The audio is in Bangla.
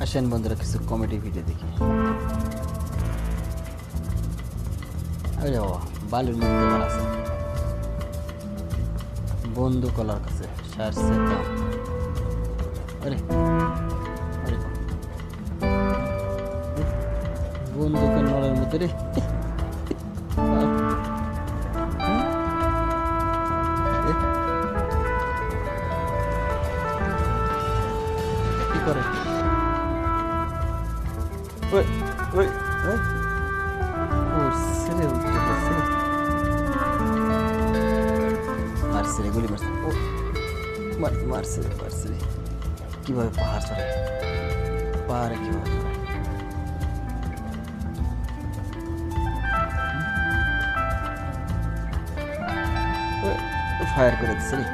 আসেন বন্ধুরা কিছু কমেডি ভিডিও দেখি। আরে বাবা, বালুর মধ্যে আবার আছে বন্ধু কলার কাছে সারছে দাম। আরে আরে বন্দুকের নলের মধ্যে রে। কি করে? ওই ওই ওই ও সেরে উঠতে পারছে, মারছে রে, গুলি মারছে। ও মারছে রে, মারছে রে। কিভাবে পাহাড় চড়ায়, পাহাড়ে কিভাবে চড়ায়? ফায়ার করে দিচ্ছে রে।